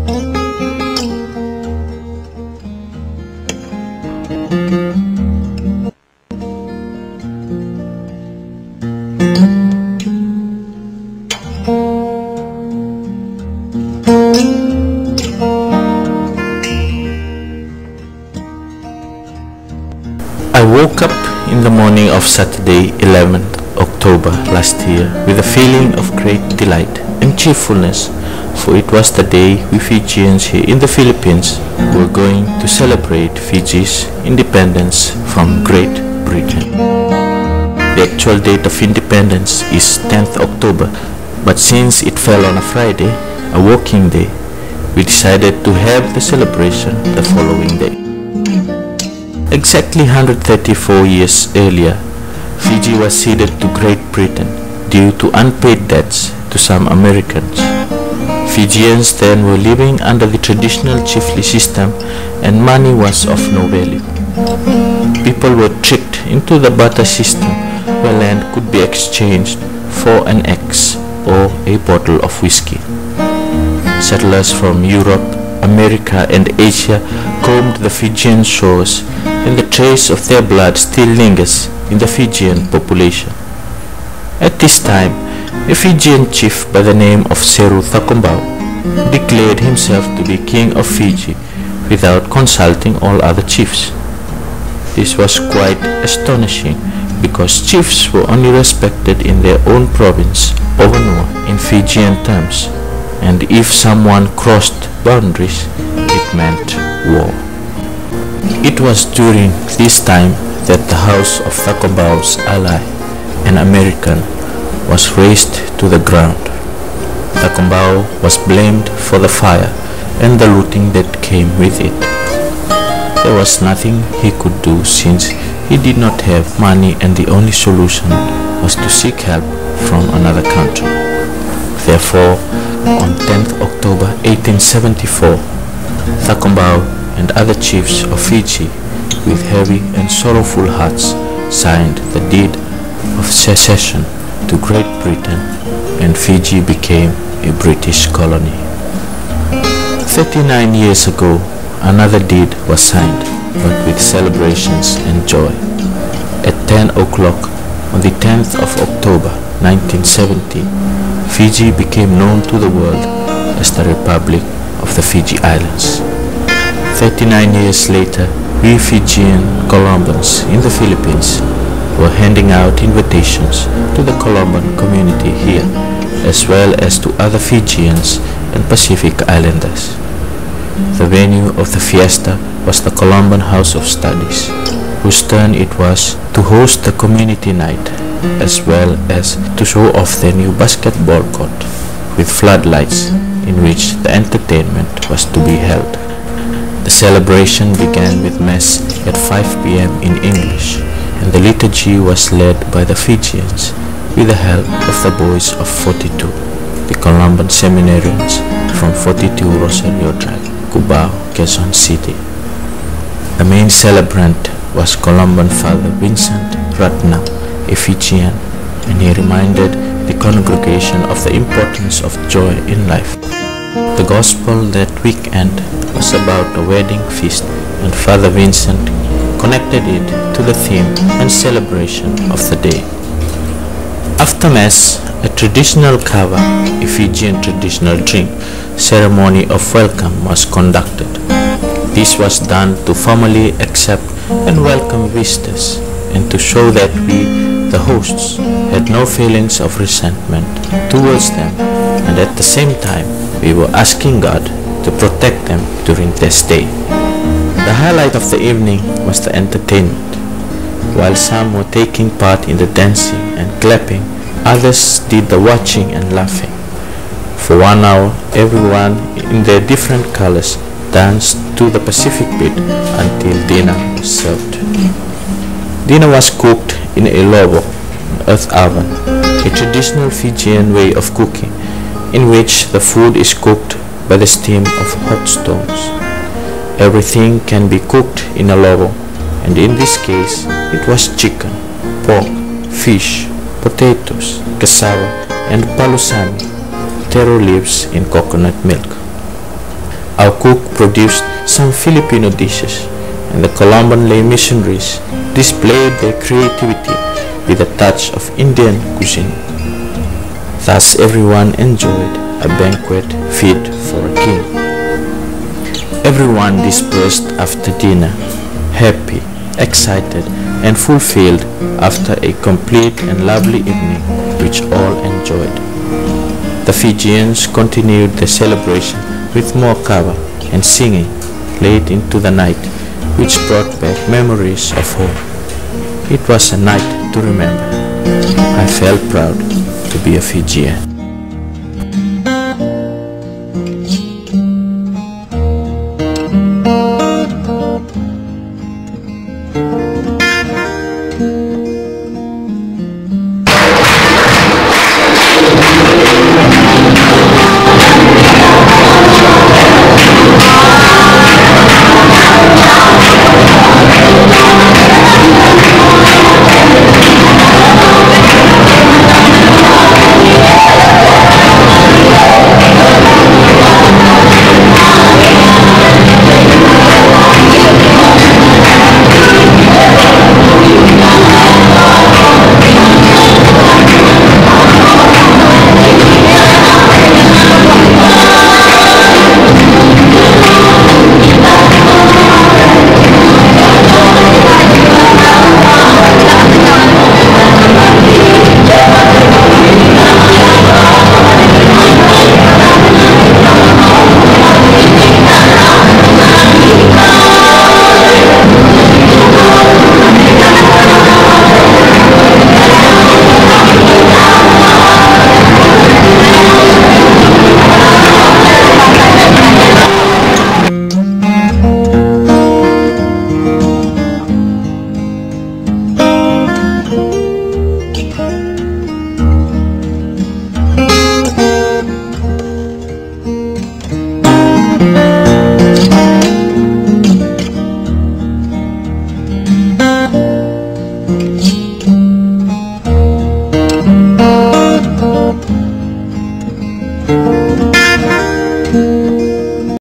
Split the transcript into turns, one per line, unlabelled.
I woke up in the morning of Saturday, 11th October last year with a feeling of great delight and cheerfulness, for it was the day we Fijians here in the Philippines were going to celebrate Fiji's independence from Great Britain. The actual date of independence is 10th October, but since it fell on a Friday, a working day, we decided to have the celebration the following day. Exactly 134 years earlier, Fiji was ceded to Great Britain due to unpaid debts to some Americans. Fijians then were living under the traditional chiefly system and money was of no value. People were tricked into the barter system where land could be exchanged for an axe or a bottle of whiskey. Settlers from Europe, America and Asia combed the Fijian shores, and the trace of their blood still lingers in the Fijian population. At this time, a Fijian chief by the name of Seru Thakombau declared himself to be king of Fiji without consulting all other chiefs. This was quite astonishing because chiefs were only respected in their own province over Noa in Fijian terms, and if someone crossed boundaries, it meant war. It was during this time that the house of Thakombau's ally, an American, was razed to the ground. Thakombau was blamed for the fire and the looting that came with it. There was nothing he could do since he did not have money, and the only solution was to seek help from another country. Therefore, on 10th October 1874, Thakombau and other chiefs of Fiji, with heavy and sorrowful hearts, signed the deed of secession to Great Britain, and Fiji became a British colony. 39 years ago, another deed was signed, but with celebrations and joy. At 10 o'clock on the 10th of October 1970, Fiji became known to the world as the Republic of the Fiji Islands. 39 years later, we Fijian Colombans in the Philippines were handing out invitations to the Colomban community here, as well as to other Fijians and Pacific Islanders. The venue of the fiesta was the Colomban House of Studies, whose turn it was to host the community night, as well as to show off their new basketball court with floodlights, in which the entertainment was to be held. The celebration began with Mass at 5 p.m. in English, and the liturgy was led by the Fijians with the help of the boys of 42, the Colomban seminarians from 42 Rosario Drive, Cubao, Quezon City. The main celebrant was Colomban Father Vincent Ratnam, a Fijian, and he reminded the congregation of the importance of joy in life. The gospel that weekend was about a wedding feast, and Father Vincent connected it to the theme and celebration of the day. After Mass, a traditional kava, a Fijian traditional drink, ceremony of welcome was conducted. This was done to formally accept and welcome visitors, and to show that we, the hosts, had no feelings of resentment towards them, and at the same time we were asking God to protect them during their stay. The highlight of the evening was the entertainment. While some were taking part in the dancing and clapping, others did the watching and laughing. For 1 hour, everyone in their different colors danced to the Pacific beat until dinner was served. Dinner was cooked in a lobo, earth oven, a traditional Fijian way of cooking, in which the food is cooked by the steam of hot stones. Everything can be cooked in a lobo, and in this case it was chicken, pork, fish, potatoes, cassava, and palusami, taro leaves in coconut milk. Our cook produced some Filipino dishes, and the Colombian lay missionaries displayed their creativity with a touch of Indian cuisine. Thus everyone enjoyed a banquet fit for a king. Everyone dispersed after dinner, happy, excited, and fulfilled after a complete and lovely evening which all enjoyed. The Fijians continued the celebration with more kava and singing late into the night, which brought back memories of home. It was a night to remember. I felt proud to be a Fijian.